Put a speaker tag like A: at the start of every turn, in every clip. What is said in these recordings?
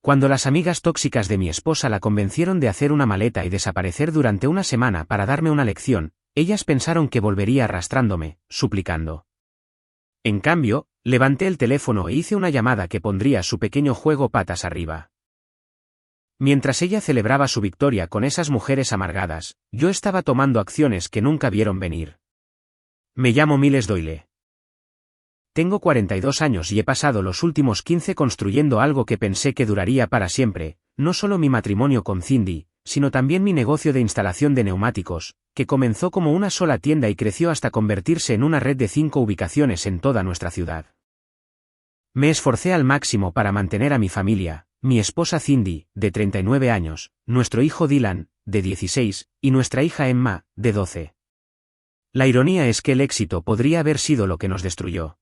A: Cuando las amigas tóxicas de mi esposa la convencieron de hacer una maleta y desaparecer durante una semana para darme una lección, ellas pensaron que volvería arrastrándome, suplicando. En cambio, levanté el teléfono e hice una llamada que pondría su pequeño juego patas arriba. Mientras ella celebraba su victoria con esas mujeres amargadas, yo estaba tomando acciones que nunca vieron venir. Me llamo Miles Doyle. Tengo 42 años y he pasado los últimos 15 construyendo algo que pensé que duraría para siempre, no solo mi matrimonio con Cindy, sino también mi negocio de instalación de neumáticos, que comenzó como una sola tienda y creció hasta convertirse en una red de 5 ubicaciones en toda nuestra ciudad. Me esforcé al máximo para mantener a mi familia, mi esposa Cindy, de 39 años, nuestro hijo Dylan, de 16, y nuestra hija Emma, de 12. La ironía es que el éxito podría haber sido lo que nos destruyó.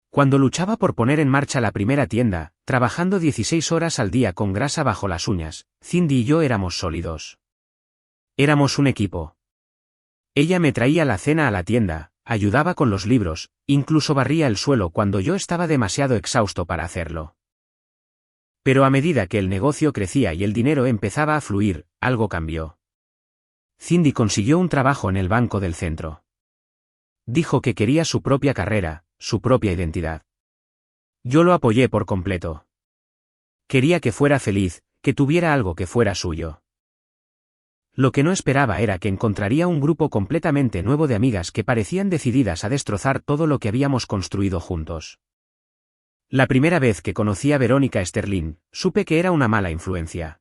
A: Cuando luchaba por poner en marcha la primera tienda, trabajando 16 horas al día con grasa bajo las uñas, Cindy y yo éramos sólidos. Éramos un equipo. Ella me traía la cena a la tienda, ayudaba con los libros, incluso barría el suelo cuando yo estaba demasiado exhausto para hacerlo. Pero a medida que el negocio crecía y el dinero empezaba a fluir, algo cambió. Cindy consiguió un trabajo en el banco del centro. Dijo que quería su propia carrera, su propia identidad. Yo lo apoyé por completo. Quería que fuera feliz, que tuviera algo que fuera suyo. Lo que no esperaba era que encontraría un grupo completamente nuevo de amigas que parecían decididas a destrozar todo lo que habíamos construido juntos. La primera vez que conocí a Verónica Sterling, supe que era una mala influencia.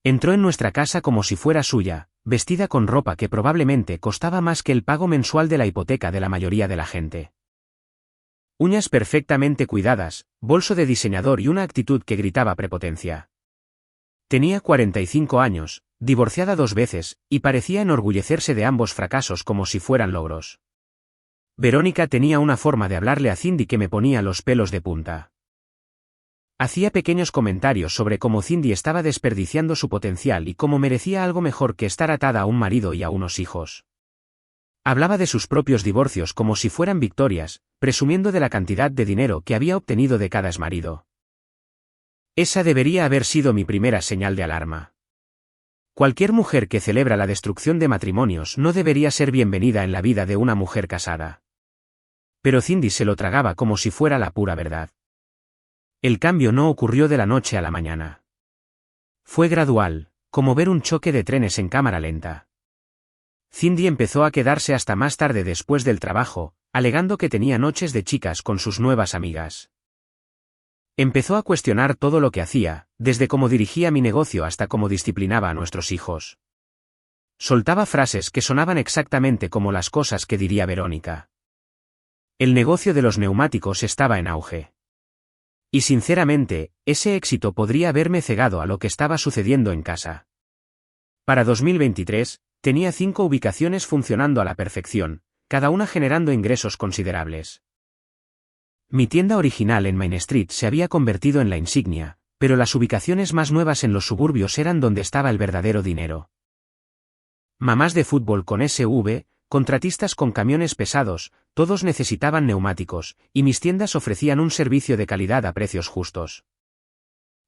A: Entró en nuestra casa como si fuera suya, vestida con ropa que probablemente costaba más que el pago mensual de la hipoteca de la mayoría de la gente. Uñas perfectamente cuidadas, bolso de diseñador y una actitud que gritaba prepotencia. Tenía 45 años, divorciada 2 veces, y parecía enorgullecerse de ambos fracasos como si fueran logros. Verónica tenía una forma de hablarle a Cindy que me ponía los pelos de punta. Hacía pequeños comentarios sobre cómo Cindy estaba desperdiciando su potencial y cómo merecía algo mejor que estar atada a un marido y a unos hijos. Hablaba de sus propios divorcios como si fueran victorias, presumiendo de la cantidad de dinero que había obtenido de cada exmarido. Esa debería haber sido mi primera señal de alarma. Cualquier mujer que celebra la destrucción de matrimonios no debería ser bienvenida en la vida de una mujer casada. Pero Cindy se lo tragaba como si fuera la pura verdad. El cambio no ocurrió de la noche a la mañana. Fue gradual, como ver un choque de trenes en cámara lenta. Cindy empezó a quedarse hasta más tarde después del trabajo, alegando que tenía noches de chicas con sus nuevas amigas. Empezó a cuestionar todo lo que hacía, desde cómo dirigía mi negocio hasta cómo disciplinaba a nuestros hijos. Soltaba frases que sonaban exactamente como las cosas que diría Verónica. El negocio de los neumáticos estaba en auge. Y sinceramente, ese éxito podría haberme cegado a lo que estaba sucediendo en casa. Para 2023, tenía 5 ubicaciones funcionando a la perfección, cada una generando ingresos considerables. Mi tienda original en Main Street se había convertido en la insignia, pero las ubicaciones más nuevas en los suburbios eran donde estaba el verdadero dinero. Mamás de fútbol con SV, contratistas con camiones pesados, todos necesitaban neumáticos, y mis tiendas ofrecían un servicio de calidad a precios justos.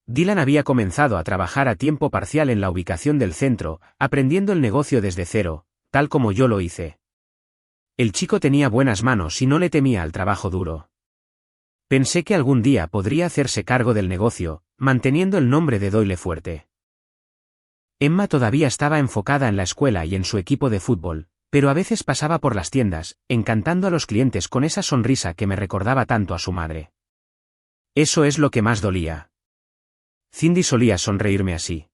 A: Dylan había comenzado a trabajar a tiempo parcial en la ubicación del centro, aprendiendo el negocio desde cero, tal como yo lo hice. El chico tenía buenas manos y no le temía al trabajo duro. Pensé que algún día podría hacerse cargo del negocio, manteniendo el nombre de Doyle fuerte. Emma todavía estaba enfocada en la escuela y en su equipo de fútbol, pero a veces pasaba por las tiendas, encantando a los clientes con esa sonrisa que me recordaba tanto a su madre. Eso es lo que más dolía. Cindy solía sonreírme así.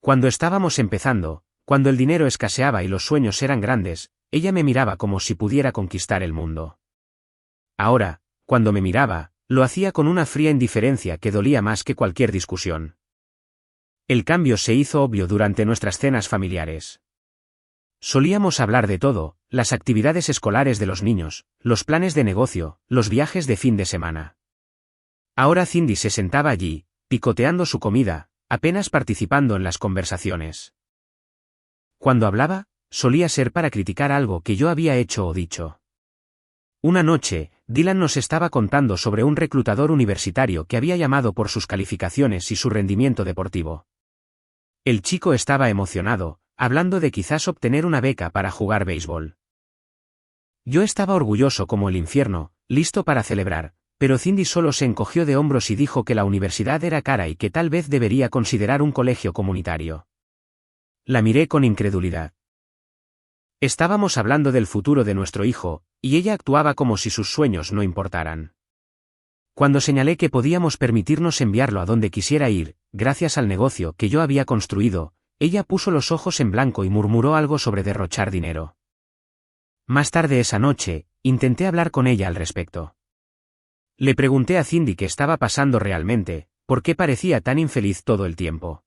A: Cuando estábamos empezando, cuando el dinero escaseaba y los sueños eran grandes, ella me miraba como si pudiera conquistar el mundo. Ahora, cuando me miraba, lo hacía con una fría indiferencia que dolía más que cualquier discusión. El cambio se hizo obvio durante nuestras cenas familiares. Solíamos hablar de todo, las actividades escolares de los niños, los planes de negocio, los viajes de fin de semana. Ahora Cindy se sentaba allí, picoteando su comida, apenas participando en las conversaciones. Cuando hablaba, solía ser para criticar algo que yo había hecho o dicho. Una noche, Dylan nos estaba contando sobre un reclutador universitario que había llamado por sus calificaciones y su rendimiento deportivo. El chico estaba emocionado, hablando de quizás obtener una beca para jugar béisbol. Yo estaba orgulloso como el infierno, listo para celebrar, pero Cindy solo se encogió de hombros y dijo que la universidad era cara y que tal vez debería considerar un colegio comunitario. La miré con incredulidad. Estábamos hablando del futuro de nuestro hijo, y ella actuaba como si sus sueños no importaran. Cuando señalé que podíamos permitirnos enviarlo a donde quisiera ir, gracias al negocio que yo había construido, ella puso los ojos en blanco y murmuró algo sobre derrochar dinero. Más tarde esa noche, intenté hablar con ella al respecto. Le pregunté a Cindy qué estaba pasando realmente, por qué parecía tan infeliz todo el tiempo.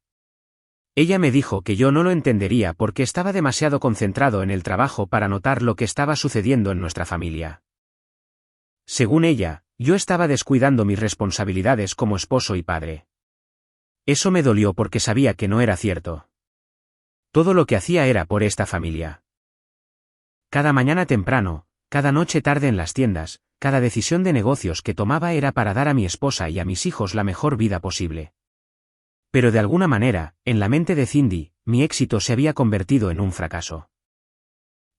A: Ella me dijo que yo no lo entendería porque estaba demasiado concentrado en el trabajo para notar lo que estaba sucediendo en nuestra familia. Según ella, yo estaba descuidando mis responsabilidades como esposo y padre. Eso me dolió porque sabía que no era cierto. Todo lo que hacía era por esta familia. Cada mañana temprano, cada noche tarde en las tiendas, cada decisión de negocios que tomaba era para dar a mi esposa y a mis hijos la mejor vida posible. Pero de alguna manera, en la mente de Cindy, mi éxito se había convertido en un fracaso.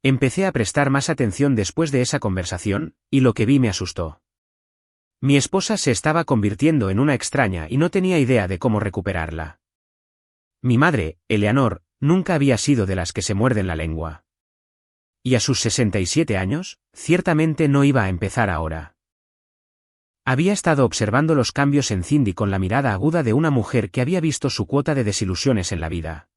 A: Empecé a prestar más atención después de esa conversación, y lo que vi me asustó. Mi esposa se estaba convirtiendo en una extraña y no tenía idea de cómo recuperarla. Mi madre, Eleanor, nunca había sido de las que se muerden la lengua. Y a sus 67 años, ciertamente no iba a empezar ahora. Había estado observando los cambios en Cindy con la mirada aguda de una mujer que había visto su cuota de desilusiones en la vida.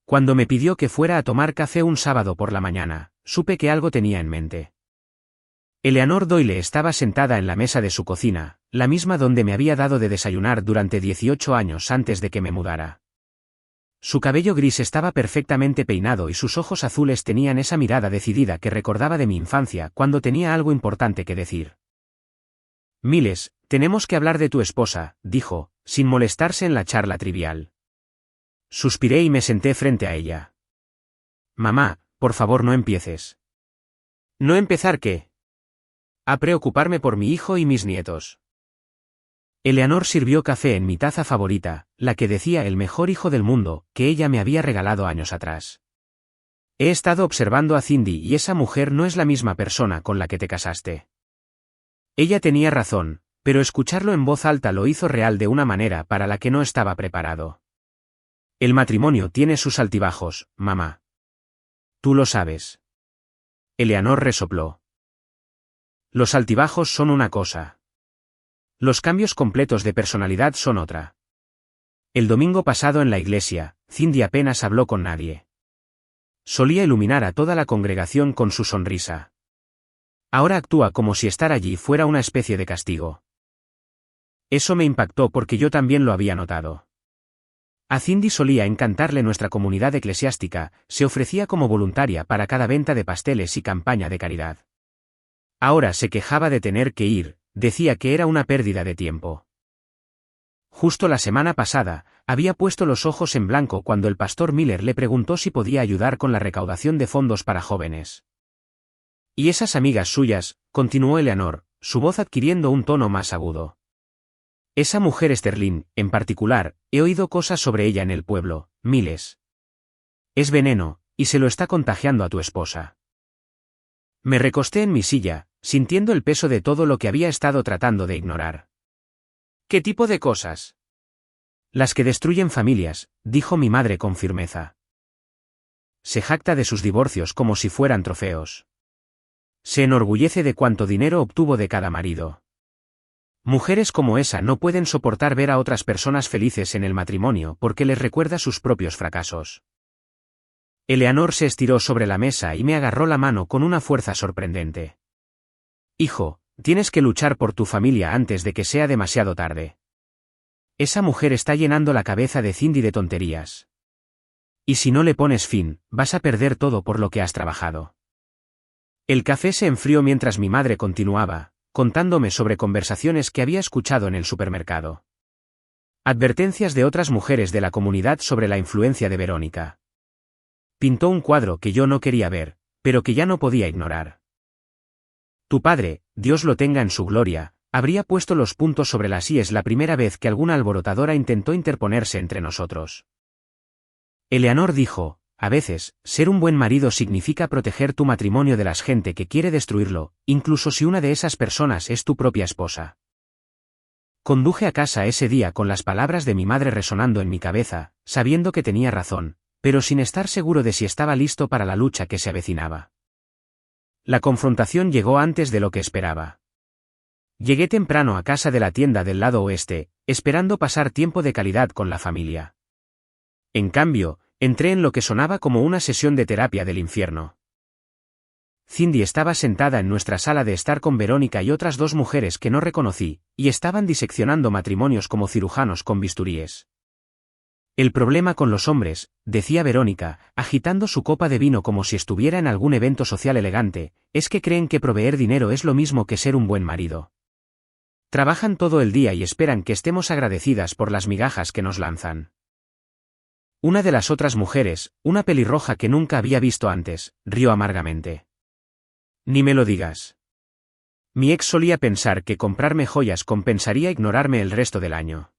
A: Cuando me pidió que fuera a tomar café un sábado por la mañana, supe que algo tenía en mente. Eleanor Doyle estaba sentada en la mesa de su cocina, la misma donde me había dado de desayunar durante 18 años antes de que me mudara. Su cabello gris estaba perfectamente peinado y sus ojos azules tenían esa mirada decidida que recordaba de mi infancia cuando tenía algo importante que decir. Miles, tenemos que hablar de tu esposa, dijo, sin molestarse en la charla trivial. Suspiré y me senté frente a ella. Mamá, por favor no empieces. ¿No empezar qué? A preocuparme por mi hijo y mis nietos. Eleanor sirvió café en mi taza favorita, la que decía el mejor hijo del mundo, que ella me había regalado años atrás. He estado observando a Cindy y esa mujer no es la misma persona con la que te casaste. Ella tenía razón, pero escucharlo en voz alta lo hizo real de una manera para la que no estaba preparado. El matrimonio tiene sus altibajos, mamá. Tú lo sabes. Eleanor resopló. Los altibajos son una cosa. Los cambios completos de personalidad son otra. El domingo pasado en la iglesia, Cindy apenas habló con nadie. Solía iluminar a toda la congregación con su sonrisa. Ahora actúa como si estar allí fuera una especie de castigo. Eso me impactó porque yo también lo había notado. A Cindy solía encantarle nuestra comunidad eclesiástica, se ofrecía como voluntaria para cada venta de pasteles y campaña de caridad. Ahora se quejaba de tener que ir, decía que era una pérdida de tiempo. Justo la semana pasada, había puesto los ojos en blanco cuando el pastor Miller le preguntó si podía ayudar con la recaudación de fondos para jóvenes. Y esas amigas suyas, continuó Eleanor, su voz adquiriendo un tono más agudo. Esa mujer Sterling, en particular, he oído cosas sobre ella en el pueblo, miles. Es veneno, y se lo está contagiando a tu esposa. Me recosté en mi silla, sintiendo el peso de todo lo que había estado tratando de ignorar. ¿Qué tipo de cosas? Las que destruyen familias, dijo mi madre con firmeza. Se jacta de sus divorcios como si fueran trofeos. Se enorgullece de cuánto dinero obtuvo de cada marido. Mujeres como esa no pueden soportar ver a otras personas felices en el matrimonio porque les recuerda sus propios fracasos. Eleanor se estiró sobre la mesa y me agarró la mano con una fuerza sorprendente. Hijo, tienes que luchar por tu familia antes de que sea demasiado tarde. Esa mujer está llenando la cabeza de Cindy de tonterías. Y si no le pones fin, vas a perder todo por lo que has trabajado. El café se enfrió mientras mi madre continuaba, contándome sobre conversaciones que había escuchado en el supermercado. Advertencias de otras mujeres de la comunidad sobre la influencia de Verónica. Pintó un cuadro que yo no quería ver, pero que ya no podía ignorar. Tu padre, Dios lo tenga en su gloria, habría puesto los puntos sobre las íes la primera vez que alguna alborotadora intentó interponerse entre nosotros. Eleanor dijo, a veces, ser un buen marido significa proteger tu matrimonio de la gente que quiere destruirlo, incluso si una de esas personas es tu propia esposa. Conduje a casa ese día con las palabras de mi madre resonando en mi cabeza, sabiendo que tenía razón, pero sin estar seguro de si estaba listo para la lucha que se avecinaba. La confrontación llegó antes de lo que esperaba. Llegué temprano a casa de la tienda del lado oeste, esperando pasar tiempo de calidad con la familia. En cambio, entré en lo que sonaba como una sesión de terapia del infierno. Cindy estaba sentada en nuestra sala de estar con Verónica y otras dos mujeres que no reconocí, y estaban diseccionando matrimonios como cirujanos con bisturíes. El problema con los hombres, decía Verónica, agitando su copa de vino como si estuviera en algún evento social elegante, es que creen que proveer dinero es lo mismo que ser un buen marido. Trabajan todo el día y esperan que estemos agradecidas por las migajas que nos lanzan. Una de las otras mujeres, una pelirroja que nunca había visto antes, rió amargamente. Ni me lo digas. Mi ex solía pensar que comprarme joyas compensaría ignorarme el resto del año.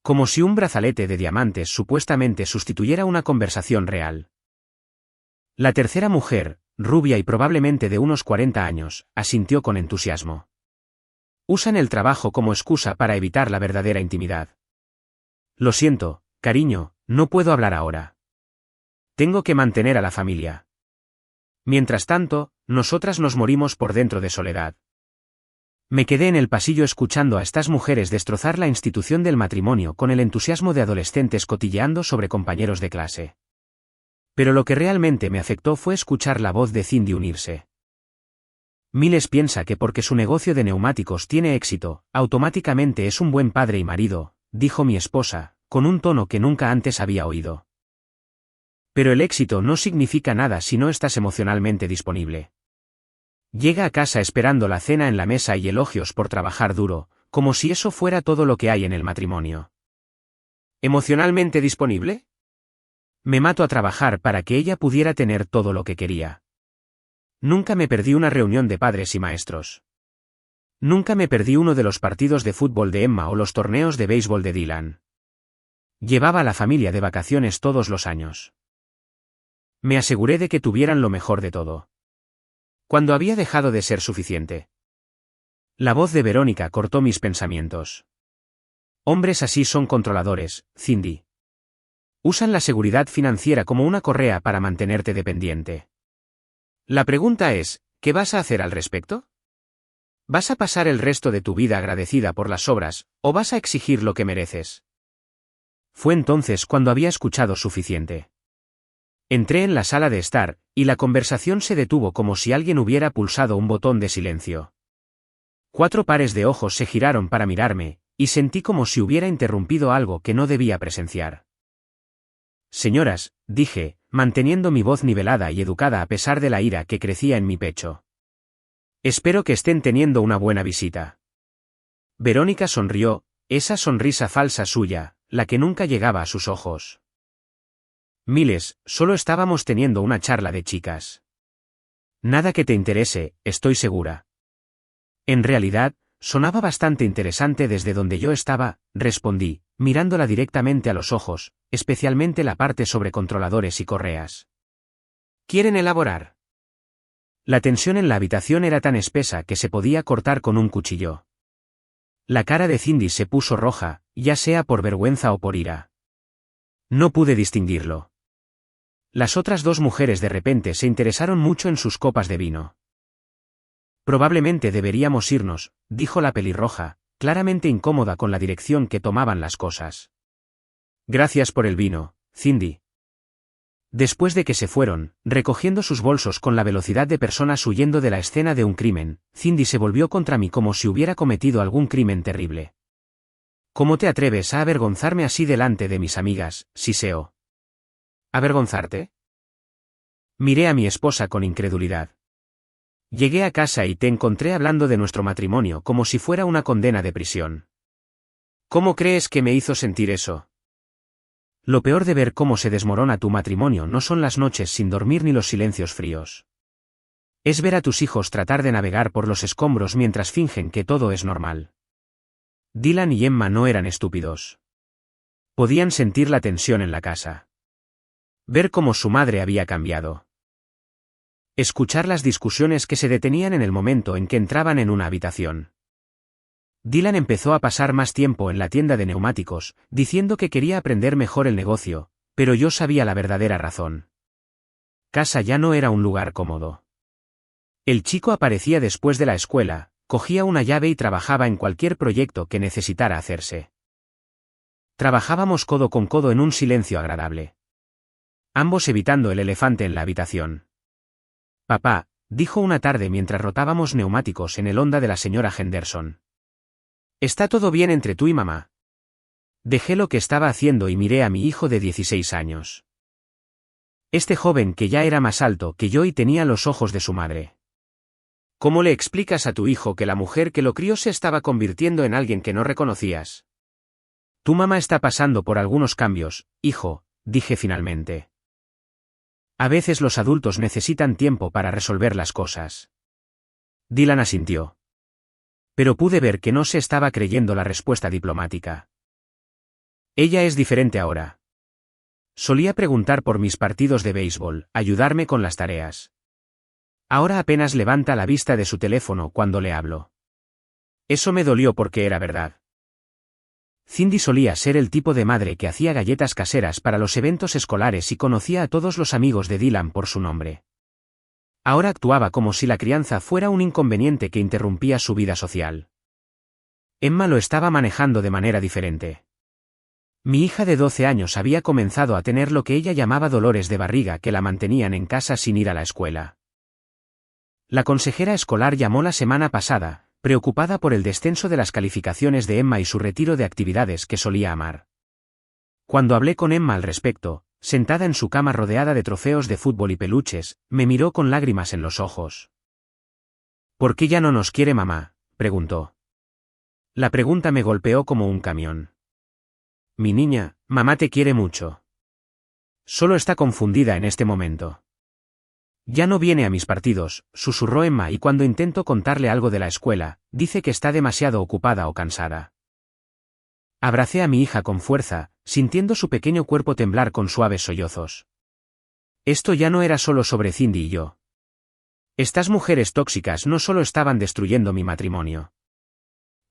A: Como si un brazalete de diamantes supuestamente sustituyera una conversación real. La tercera mujer, rubia y probablemente de unos 40 años, asintió con entusiasmo. Usan el trabajo como excusa para evitar la verdadera intimidad. Lo siento, cariño, no puedo hablar ahora. Tengo que mantener a la familia. Mientras tanto, nosotras nos morimos por dentro de soledad. Me quedé en el pasillo escuchando a estas mujeres destrozar la institución del matrimonio con el entusiasmo de adolescentes cotilleando sobre compañeros de clase. Pero lo que realmente me afectó fue escuchar la voz de Cindy unirse. Miles piensa que porque su negocio de neumáticos tiene éxito, automáticamente es un buen padre y marido, dijo mi esposa, con un tono que nunca antes había oído. Pero el éxito no significa nada si no estás emocionalmente disponible. Llega a casa esperando la cena en la mesa y elogios por trabajar duro, como si eso fuera todo lo que hay en el matrimonio. ¿Emocionalmente disponible? Me mato a trabajar para que ella pudiera tener todo lo que quería. Nunca me perdí una reunión de padres y maestros. Nunca me perdí uno de los partidos de fútbol de Emma o los torneos de béisbol de Dylan. Llevaba a la familia de vacaciones todos los años. Me aseguré de que tuvieran lo mejor de todo. Cuando había dejado de ser suficiente. La voz de Verónica cortó mis pensamientos. Hombres así son controladores, Cindy. Usan la seguridad financiera como una correa para mantenerte dependiente. La pregunta es, ¿qué vas a hacer al respecto? ¿Vas a pasar el resto de tu vida agradecida por las obras, o vas a exigir lo que mereces? Fue entonces cuando había escuchado suficiente. Entré en la sala de estar, y la conversación se detuvo como si alguien hubiera pulsado un botón de silencio. 4 pares de ojos se giraron para mirarme, y sentí como si hubiera interrumpido algo que no debía presenciar. Señoras, dije, manteniendo mi voz nivelada y educada a pesar de la ira que crecía en mi pecho. Espero que estén teniendo una buena visita. Verónica sonrió, esa sonrisa falsa suya, la que nunca llegaba a sus ojos. Miles, solo estábamos teniendo una charla de chicas. Nada que te interese, estoy segura. En realidad, sonaba bastante interesante desde donde yo estaba, respondí, mirándola directamente a los ojos, especialmente la parte sobre controladores y correas. ¿Quieren elaborar? La tensión en la habitación era tan espesa que se podía cortar con un cuchillo. La cara de Cindy se puso roja, ya sea por vergüenza o por ira. No pude distinguirlo. Las otras 2 mujeres de repente se interesaron mucho en sus copas de vino. Probablemente deberíamos irnos, dijo la pelirroja, claramente incómoda con la dirección que tomaban las cosas. Gracias por el vino, Cindy. Después de que se fueron, recogiendo sus bolsos con la velocidad de personas huyendo de la escena de un crimen, Cindy se volvió contra mí como si hubiera cometido algún crimen terrible. ¿Cómo te atreves a avergonzarme así delante de mis amigas, Siseo? ¿Avergonzarte? Miré a mi esposa con incredulidad. Llegué a casa y te encontré hablando de nuestro matrimonio como si fuera una condena de prisión. ¿Cómo crees que me hizo sentir eso? Lo peor de ver cómo se desmorona tu matrimonio no son las noches sin dormir ni los silencios fríos. Es ver a tus hijos tratar de navegar por los escombros mientras fingen que todo es normal. Dylan y Emma no eran estúpidos. Podían sentir la tensión en la casa. Ver cómo su madre había cambiado. Escuchar las discusiones que se detenían en el momento en que entraban en una habitación. Dylan empezó a pasar más tiempo en la tienda de neumáticos, diciendo que quería aprender mejor el negocio, pero yo sabía la verdadera razón. Casa ya no era un lugar cómodo. El chico aparecía después de la escuela, cogía una llave y trabajaba en cualquier proyecto que necesitara hacerse. Trabajábamos codo con codo en un silencio agradable. Ambos evitando el elefante en la habitación. Papá, dijo una tarde mientras rotábamos neumáticos en el Honda de la señora Henderson. ¿Está todo bien entre tú y mamá? Dejé lo que estaba haciendo y miré a mi hijo de 16 años. Este joven que ya era más alto que yo y tenía los ojos de su madre. ¿Cómo le explicas a tu hijo que la mujer que lo crió se estaba convirtiendo en alguien que no reconocías? Tu mamá está pasando por algunos cambios, hijo, dije finalmente. A veces los adultos necesitan tiempo para resolver las cosas. Dylan asintió. Pero pude ver que no se estaba creyendo la respuesta diplomática. Ella es diferente ahora. Solía preguntar por mis partidos de béisbol, ayudarme con las tareas. Ahora apenas levanta la vista de su teléfono cuando le hablo. Eso me dolió porque era verdad. Cindy solía ser el tipo de madre que hacía galletas caseras para los eventos escolares y conocía a todos los amigos de Dylan por su nombre. Ahora actuaba como si la crianza fuera un inconveniente que interrumpía su vida social. Emma lo estaba manejando de manera diferente. Mi hija de 12 años había comenzado a tener lo que ella llamaba dolores de barriga que la mantenían en casa sin ir a la escuela. La consejera escolar llamó la semana pasada, preocupada por el descenso de las calificaciones de Emma y su retiro de actividades que solía amar. Cuando hablé con Emma al respecto, sentada en su cama rodeada de trofeos de fútbol y peluches, me miró con lágrimas en los ojos. ¿Por qué ya no nos quiere mamá?, preguntó. La pregunta me golpeó como un camión. Mi niña, mamá te quiere mucho. Solo está confundida en este momento. Ya no viene a mis partidos, susurró Emma, y cuando intento contarle algo de la escuela, dice que está demasiado ocupada o cansada. Abracé a mi hija con fuerza, sintiendo su pequeño cuerpo temblar con suaves sollozos. Esto ya no era solo sobre Cindy y yo. Estas mujeres tóxicas no solo estaban destruyendo mi matrimonio.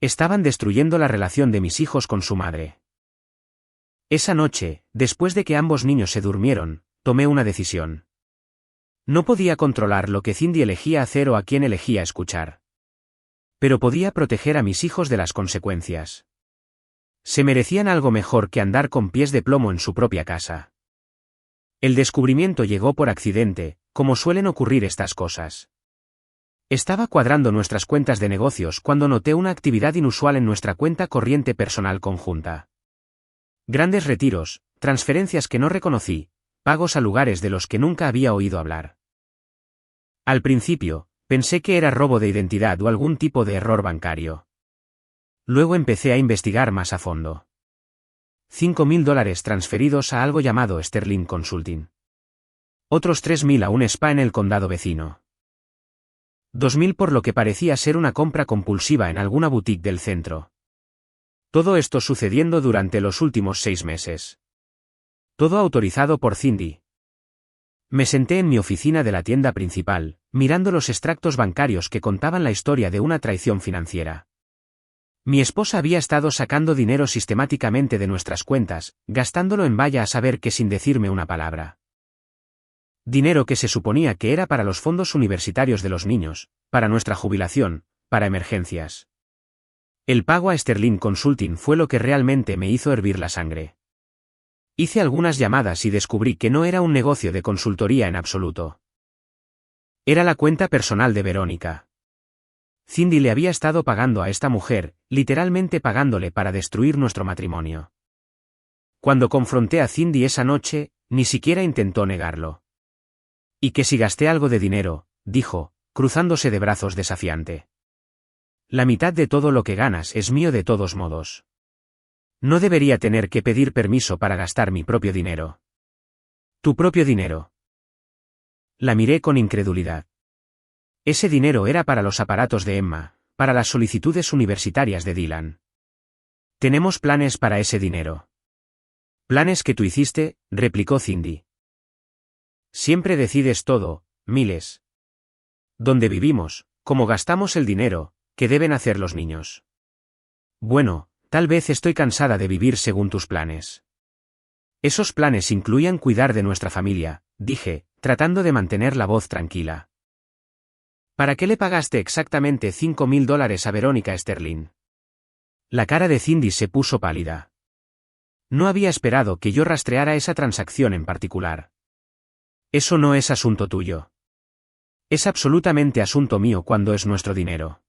A: Estaban destruyendo la relación de mis hijos con su madre. Esa noche, después de que ambos niños se durmieron, tomé una decisión. No podía controlar lo que Cindy elegía hacer o a quién elegía escuchar. Pero podía proteger a mis hijos de las consecuencias. Se merecían algo mejor que andar con pies de plomo en su propia casa. El descubrimiento llegó por accidente, como suelen ocurrir estas cosas. Estaba cuadrando nuestras cuentas de negocios cuando noté una actividad inusual en nuestra cuenta corriente personal conjunta. Grandes retiros, transferencias que no reconocí, pagos a lugares de los que nunca había oído hablar. Al principio, pensé que era robo de identidad o algún tipo de error bancario. Luego empecé a investigar más a fondo. $5.000 transferidos a algo llamado Sterling Consulting. Otros 3.000 a un spa en el condado vecino. 2.000 por lo que parecía ser una compra compulsiva en alguna boutique del centro. Todo esto sucediendo durante los últimos 6 meses. Todo autorizado por Cindy. Me senté en mi oficina de la tienda principal, mirando los extractos bancarios que contaban la historia de una traición financiera. Mi esposa había estado sacando dinero sistemáticamente de nuestras cuentas, gastándolo en vaya a saber qué sin decirme una palabra. Dinero que se suponía que era para los fondos universitarios de los niños, para nuestra jubilación, para emergencias. El pago a Sterling Consulting fue lo que realmente me hizo hervir la sangre. Hice algunas llamadas y descubrí que no era un negocio de consultoría en absoluto. Era la cuenta personal de Verónica. Cindy le había estado pagando a esta mujer, literalmente pagándole para destruir nuestro matrimonio. Cuando confronté a Cindy esa noche, ni siquiera intentó negarlo. Y que si gasté algo de dinero, dijo, cruzándose de brazos desafiante. La mitad de todo lo que ganas es mío de todos modos. No debería tener que pedir permiso para gastar mi propio dinero. ¿Tu propio dinero? La miré con incredulidad. Ese dinero era para los aparatos de Emma, para las solicitudes universitarias de Dylan. Tenemos planes para ese dinero. Planes que tú hiciste, replicó Cindy. Siempre decides todo, Miles. ¿Dónde vivimos? ¿Cómo gastamos el dinero? ¿Qué deben hacer los niños? Bueno, tal vez estoy cansada de vivir según tus planes. Esos planes incluían cuidar de nuestra familia, dije, tratando de mantener la voz tranquila. ¿Para qué le pagaste exactamente $5.000 a Verónica Sterling? La cara de Cindy se puso pálida. No había esperado que yo rastreara esa transacción en particular. Eso no es asunto tuyo. Es absolutamente asunto mío cuando es nuestro dinero.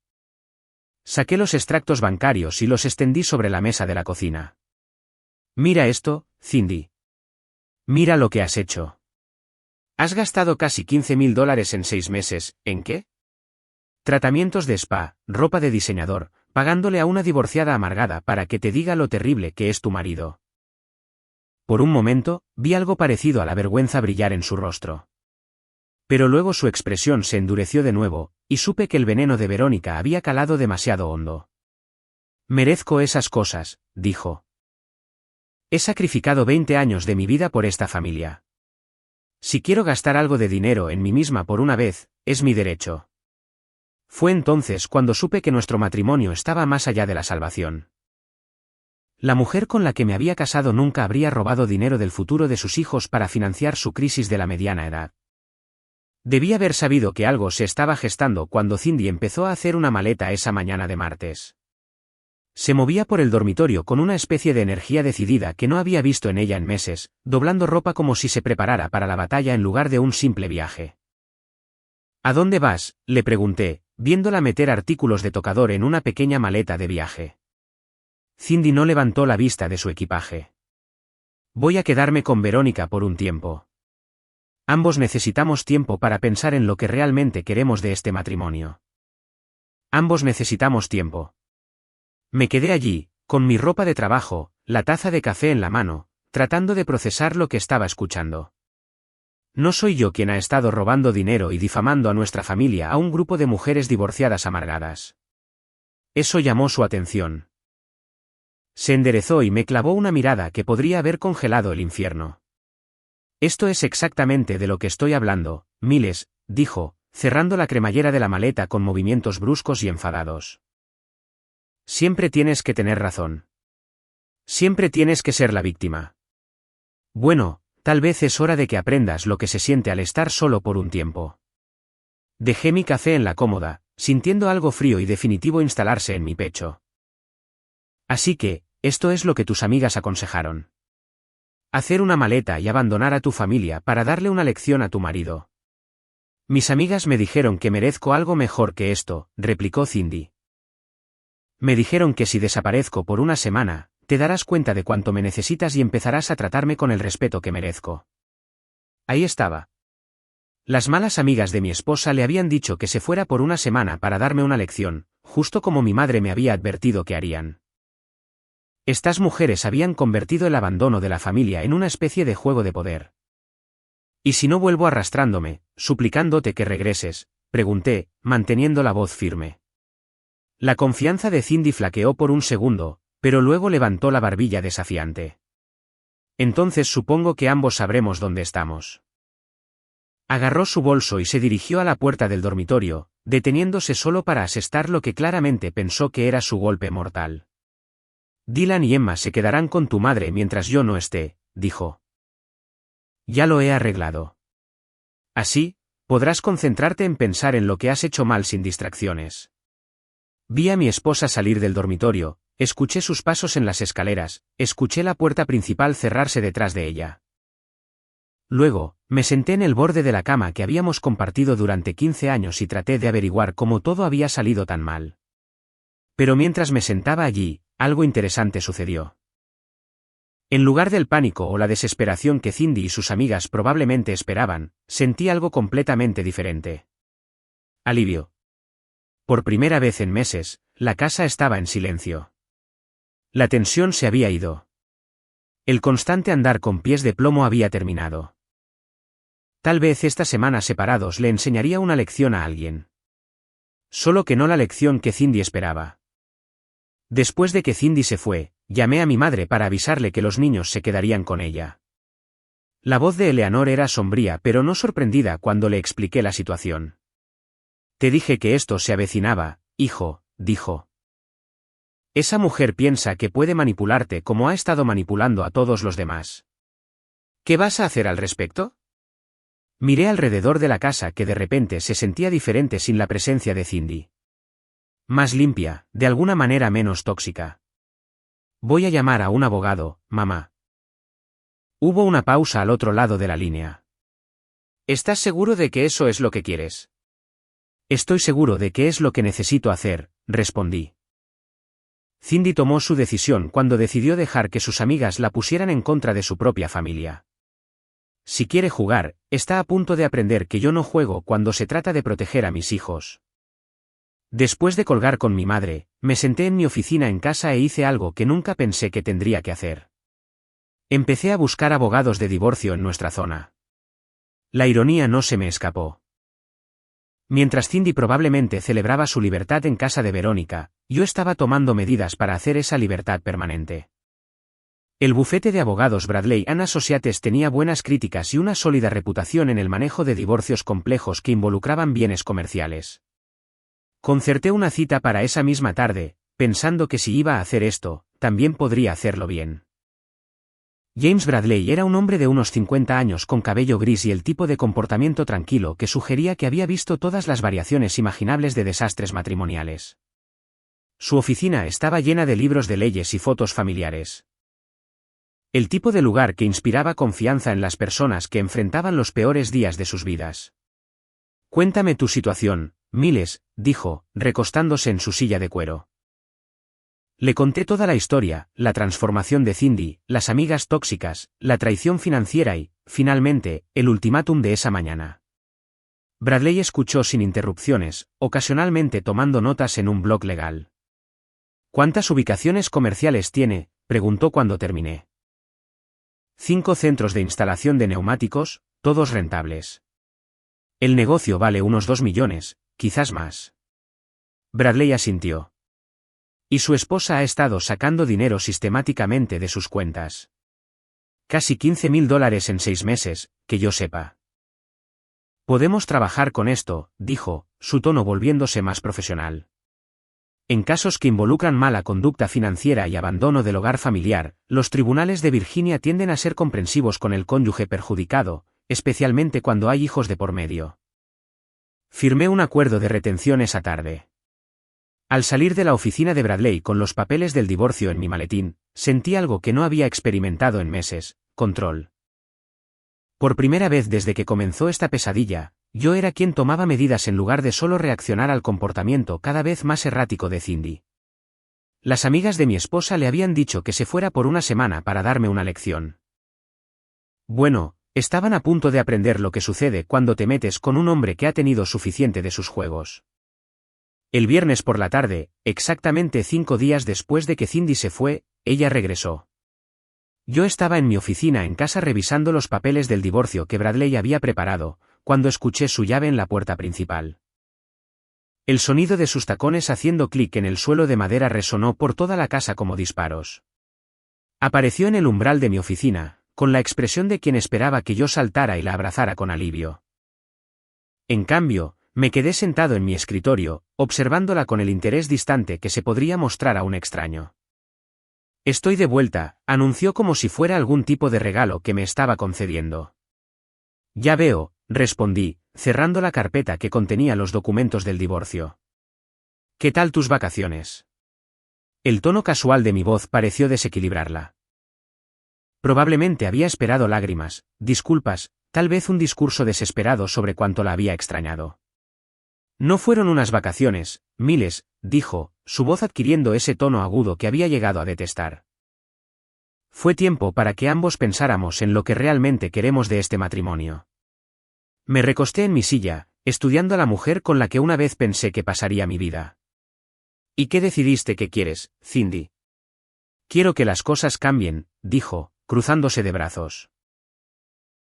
A: Saqué los extractos bancarios y los extendí sobre la mesa de la cocina. Mira esto, Cindy. Mira lo que has hecho. Has gastado casi $15.000 en 6 meses, ¿en qué? Tratamientos de spa, ropa de diseñador, pagándole a una divorciada amargada para que te diga lo terrible que es tu marido. Por un momento, vi algo parecido a la vergüenza brillar en su rostro. Pero luego su expresión se endureció de nuevo, y supe que el veneno de Verónica había calado demasiado hondo. Merezco esas cosas, dijo. He sacrificado 20 años de mi vida por esta familia. Si quiero gastar algo de dinero en mí misma por una vez, es mi derecho. Fue entonces cuando supe que nuestro matrimonio estaba más allá de la salvación. La mujer con la que me había casado nunca habría robado dinero del futuro de sus hijos para financiar su crisis de la mediana edad. Debí haber sabido que algo se estaba gestando cuando Cindy empezó a hacer una maleta esa mañana de martes. Se movía por el dormitorio con una especie de energía decidida que no había visto en ella en meses, doblando ropa como si se preparara para la batalla en lugar de un simple viaje. ¿A dónde vas?, le pregunté, viéndola meter artículos de tocador en una pequeña maleta de viaje. Cindy no levantó la vista de su equipaje. Voy a quedarme con Verónica por un tiempo. Ambos necesitamos tiempo para pensar en lo que realmente queremos de este matrimonio. Ambos necesitamos tiempo. Me quedé allí, con mi ropa de trabajo, la taza de café en la mano, tratando de procesar lo que estaba escuchando. No soy yo quien ha estado robando dinero y difamando a nuestra familia a un grupo de mujeres divorciadas amargadas. Eso llamó su atención. Se enderezó y me clavó una mirada que podría haber congelado el infierno. Esto es exactamente de lo que estoy hablando, Miles, dijo, cerrando la cremallera de la maleta con movimientos bruscos y enfadados. Siempre tienes que tener razón. Siempre tienes que ser la víctima. Bueno, tal vez es hora de que aprendas lo que se siente al estar solo por un tiempo. Dejé mi café en la cómoda, sintiendo algo frío y definitivo instalarse en mi pecho. Así que, esto es lo que tus amigas aconsejaron. Hacer una maleta y abandonar a tu familia para darle una lección a tu marido. Mis amigas me dijeron que merezco algo mejor que esto, replicó Cindy. Me dijeron que si desaparezco por una semana, te darás cuenta de cuánto me necesitas y empezarás a tratarme con el respeto que merezco. Ahí estaba. Las malas amigas de mi esposa le habían dicho que se fuera por una semana para darme una lección, justo como mi madre me había advertido que harían. Estas mujeres habían convertido el abandono de la familia en una especie de juego de poder. ¿Y si no vuelvo arrastrándome, suplicándote que regreses?, pregunté, manteniendo la voz firme. La confianza de Cindy flaqueó por un segundo, pero luego levantó la barbilla desafiante. Entonces supongo que ambos sabremos dónde estamos. Agarró su bolso y se dirigió a la puerta del dormitorio, deteniéndose solo para asestar lo que claramente pensó que era su golpe mortal. Dylan y Emma se quedarán con tu madre mientras yo no esté, dijo. Ya lo he arreglado. Así, podrás concentrarte en pensar en lo que has hecho mal sin distracciones. Vi a mi esposa salir del dormitorio, escuché sus pasos en las escaleras, escuché la puerta principal cerrarse detrás de ella. Luego, me senté en el borde de la cama que habíamos compartido durante 15 años y traté de averiguar cómo todo había salido tan mal. Pero mientras me sentaba allí, algo interesante sucedió. En lugar del pánico o la desesperación que Cindy y sus amigas probablemente esperaban, sentí algo completamente diferente. Alivio. Por primera vez en meses, la casa estaba en silencio. La tensión se había ido. El constante andar con pies de plomo había terminado. Tal vez esta semana separados le enseñaría una lección a alguien. Solo que no la lección que Cindy esperaba. Después de que Cindy se fue, llamé a mi madre para avisarle que los niños se quedarían con ella. La voz de Eleanor era sombría pero no sorprendida cuando le expliqué la situación. Te dije que esto se avecinaba, hijo, dijo. Esa mujer piensa que puede manipularte como ha estado manipulando a todos los demás. ¿Qué vas a hacer al respecto? Miré alrededor de la casa que de repente se sentía diferente sin la presencia de Cindy. Más limpia, de alguna manera menos tóxica. Voy a llamar a un abogado, mamá. Hubo una pausa al otro lado de la línea. ¿Estás seguro de que eso es lo que quieres? Estoy seguro de que es lo que necesito hacer, respondí. Cindy tomó su decisión cuando decidió dejar que sus amigas la pusieran en contra de su propia familia. Si quiere jugar, está a punto de aprender que yo no juego cuando se trata de proteger a mis hijos. Después de colgar con mi madre, me senté en mi oficina en casa e hice algo que nunca pensé que tendría que hacer. Empecé a buscar abogados de divorcio en nuestra zona. La ironía no se me escapó. Mientras Cindy probablemente celebraba su libertad en casa de Verónica, yo estaba tomando medidas para hacer esa libertad permanente. El bufete de abogados Bradley and Associates tenía buenas críticas y una sólida reputación en el manejo de divorcios complejos que involucraban bienes comerciales. Concerté una cita para esa misma tarde, pensando que si iba a hacer esto, también podría hacerlo bien. James Bradley era un hombre de unos 50 años con cabello gris y el tipo de comportamiento tranquilo que sugería que había visto todas las variaciones imaginables de desastres matrimoniales. Su oficina estaba llena de libros de leyes y fotos familiares. El tipo de lugar que inspiraba confianza en las personas que enfrentaban los peores días de sus vidas. Cuéntame tu situación, Miles, dijo, recostándose en su silla de cuero. Le conté toda la historia, la transformación de Cindy, las amigas tóxicas, la traición financiera y, finalmente, el ultimátum de esa mañana. Bradley escuchó sin interrupciones, ocasionalmente tomando notas en un blog legal. ¿Cuántas ubicaciones comerciales tiene?, preguntó cuando terminé. 5 centros de instalación de neumáticos, todos rentables. El negocio vale unos 2 millones, quizás más. Bradley asintió. Y su esposa ha estado sacando dinero sistemáticamente de sus cuentas. Casi $15,000 en 6 meses, que yo sepa. Podemos trabajar con esto, dijo, su tono volviéndose más profesional. En casos que involucran mala conducta financiera y abandono del hogar familiar, los tribunales de Virginia tienden a ser comprensivos con el cónyuge perjudicado, especialmente cuando hay hijos de por medio. Firmé un acuerdo de retención esa tarde. Al salir de la oficina de Bradley con los papeles del divorcio en mi maletín, sentí algo que no había experimentado en meses: control. Por primera vez desde que comenzó esta pesadilla, yo era quien tomaba medidas en lugar de solo reaccionar al comportamiento cada vez más errático de Cindy. Las amigas de mi esposa le habían dicho que se fuera por una semana para darme una lección. Bueno, estaban a punto de aprender lo que sucede cuando te metes con un hombre que ha tenido suficiente de sus juegos. El viernes por la tarde, exactamente 5 días después de que Cindy se fue, ella regresó. Yo estaba en mi oficina en casa revisando los papeles del divorcio que Bradley había preparado, cuando escuché su llave en la puerta principal. El sonido de sus tacones haciendo clic en el suelo de madera resonó por toda la casa como disparos. Apareció en el umbral de mi oficina, con la expresión de quien esperaba que yo saltara y la abrazara con alivio. En cambio, me quedé sentado en mi escritorio, observándola con el interés distante que se podría mostrar a un extraño. Estoy de vuelta, anunció como si fuera algún tipo de regalo que me estaba concediendo. Ya veo, respondí, cerrando la carpeta que contenía los documentos del divorcio. ¿Qué tal tus vacaciones? El tono casual de mi voz pareció desequilibrarla. Probablemente había esperado lágrimas, disculpas, tal vez un discurso desesperado sobre cuánto la había extrañado. No fueron unas vacaciones, Miles, dijo, su voz adquiriendo ese tono agudo que había llegado a detestar. Fue tiempo para que ambos pensáramos en lo que realmente queremos de este matrimonio. Me recosté en mi silla, estudiando a la mujer con la que una vez pensé que pasaría mi vida. ¿Y qué decidiste que quieres, Cindy? Quiero que las cosas cambien, dijo, cruzándose de brazos.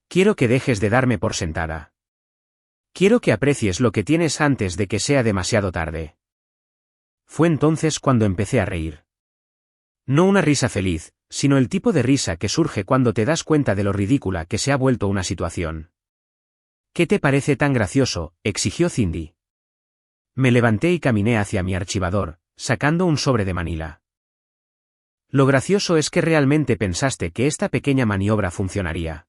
A: Quiero que dejes de darme por sentada. Quiero que aprecies lo que tienes antes de que sea demasiado tarde. Fue entonces cuando empecé a reír. No una risa feliz, sino el tipo de risa que surge cuando te das cuenta de lo ridícula que se ha vuelto una situación. ¿Qué te parece tan gracioso?, exigió Cindy. Me levanté y caminé hacia mi archivador, sacando un sobre de Manila. Lo gracioso es que realmente pensaste que esta pequeña maniobra funcionaría.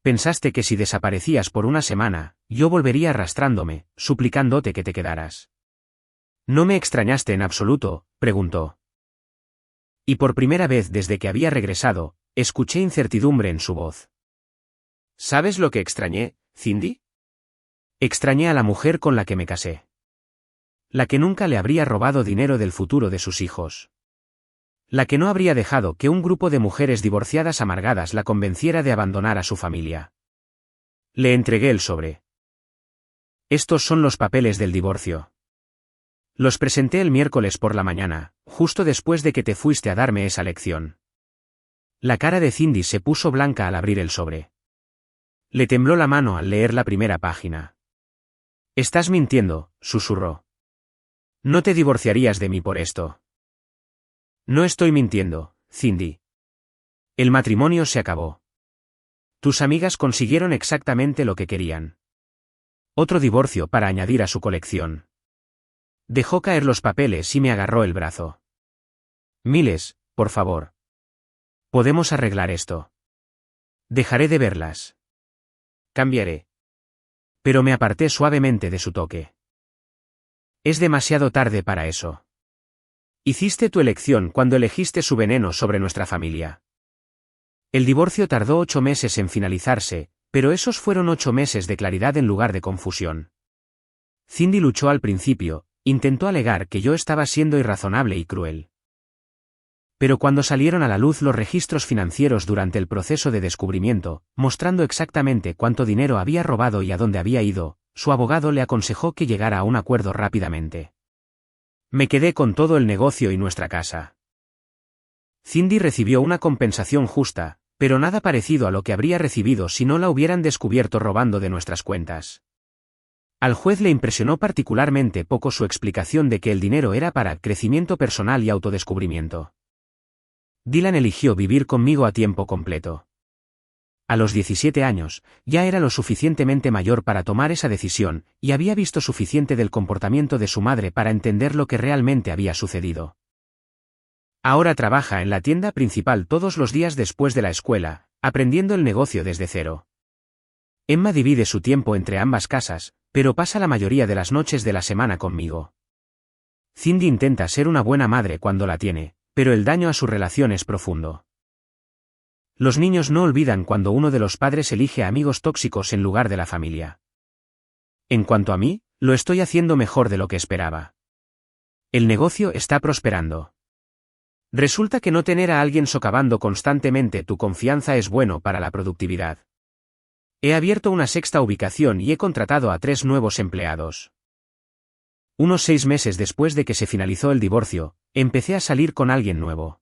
A: Pensaste que si desaparecías por una semana, yo volvería arrastrándome, suplicándote que te quedaras. ¿No me extrañaste en absoluto?, preguntó. Y por primera vez desde que había regresado, escuché incertidumbre en su voz. ¿Sabes lo que extrañé, Cindy? Extrañé a la mujer con la que me casé. La que nunca le habría robado dinero del futuro de sus hijos. La que no habría dejado que un grupo de mujeres divorciadas amargadas la convenciera de abandonar a su familia. Le entregué el sobre. Estos son los papeles del divorcio. Los presenté el miércoles por la mañana, justo después de que te fuiste a darme esa lección. La cara de Cindy se puso blanca al abrir el sobre. Le tembló la mano al leer la primera página. Estás mintiendo, susurró. No te divorciarías de mí por esto. No estoy mintiendo, Cindy. El matrimonio se acabó. Tus amigas consiguieron exactamente lo que querían. Otro divorcio para añadir a su colección. Dejó caer los papeles y me agarró el brazo. Miles, por favor. Podemos arreglar esto. Dejaré de verlas. Cambiaré. Pero me aparté suavemente de su toque. Es demasiado tarde para eso. Hiciste tu elección cuando elegiste su veneno sobre nuestra familia. El divorcio tardó 8 meses en finalizarse, pero esos fueron 8 meses de claridad en lugar de confusión. Cindy luchó al principio, intentó alegar que yo estaba siendo irrazonable y cruel. Pero cuando salieron a la luz los registros financieros durante el proceso de descubrimiento, mostrando exactamente cuánto dinero había robado y a dónde había ido, su abogado le aconsejó que llegara a un acuerdo rápidamente. Me quedé con todo el negocio y nuestra casa. Cindy recibió una compensación justa, pero nada parecido a lo que habría recibido si no la hubieran descubierto robando de nuestras cuentas. Al juez le impresionó particularmente poco su explicación de que el dinero era para crecimiento personal y autodescubrimiento. Dylan eligió vivir conmigo a tiempo completo. A los 17 años, ya era lo suficientemente mayor para tomar esa decisión, y había visto suficiente del comportamiento de su madre para entender lo que realmente había sucedido. Ahora trabaja en la tienda principal todos los días después de la escuela, aprendiendo el negocio desde cero. Emma divide su tiempo entre ambas casas, pero pasa la mayoría de las noches de la semana conmigo. Cindy intenta ser una buena madre cuando la tiene, pero el daño a su relación es profundo. Los niños no olvidan cuando uno de los padres elige a amigos tóxicos en lugar de la familia. En cuanto a mí, lo estoy haciendo mejor de lo que esperaba. El negocio está prosperando. Resulta que no tener a alguien socavando constantemente tu confianza es bueno para la productividad. He abierto una 6ª ubicación y he contratado a 3 nuevos empleados. Unos 6 meses después de que se finalizó el divorcio, empecé a salir con alguien nuevo.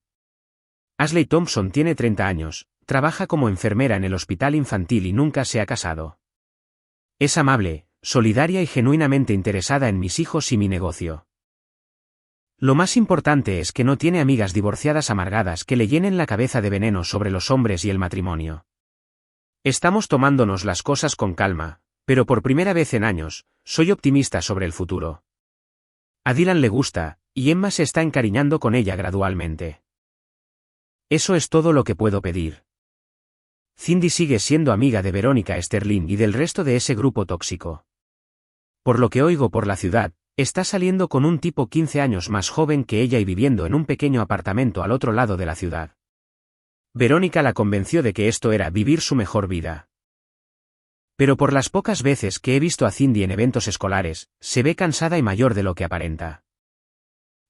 A: Ashley Thompson tiene 30 años, trabaja como enfermera en el hospital infantil y nunca se ha casado. Es amable, solidaria y genuinamente interesada en mis hijos y mi negocio. Lo más importante es que no tiene amigas divorciadas amargadas que le llenen la cabeza de veneno sobre los hombres y el matrimonio. Estamos tomándonos las cosas con calma, pero por primera vez en años, soy optimista sobre el futuro. A Dylan le gusta, y Emma se está encariñando con ella gradualmente. Eso es todo lo que puedo pedir. Cindy sigue siendo amiga de Verónica Sterling y del resto de ese grupo tóxico. Por lo que oigo por la ciudad, está saliendo con un tipo 15 años más joven que ella y viviendo en un pequeño apartamento al otro lado de la ciudad. Verónica la convenció de que esto era vivir su mejor vida. Pero por las pocas veces que he visto a Cindy en eventos escolares, se ve cansada y mayor de lo que aparenta.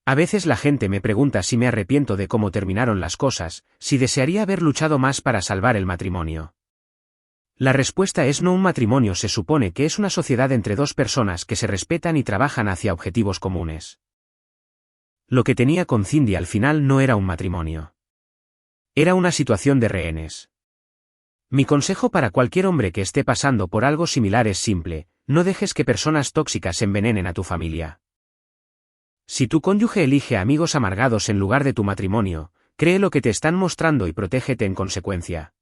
A: A veces la gente me pregunta si me arrepiento de cómo terminaron las cosas, si desearía haber luchado más para salvar el matrimonio. La respuesta es no. Un matrimonio se supone que es una sociedad entre 2 personas que se respetan y trabajan hacia objetivos comunes. Lo que tenía con Cindy al final no era un matrimonio. Era una situación de rehenes. Mi consejo para cualquier hombre que esté pasando por algo similar es simple: No dejes que personas tóxicas envenenen a tu familia. Si tu cónyuge elige amigos amargados en lugar de tu matrimonio, cree lo que te están mostrando y protégete en consecuencia.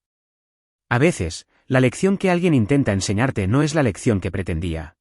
A: A veces, la lección que alguien intenta enseñarte no es la lección que pretendía.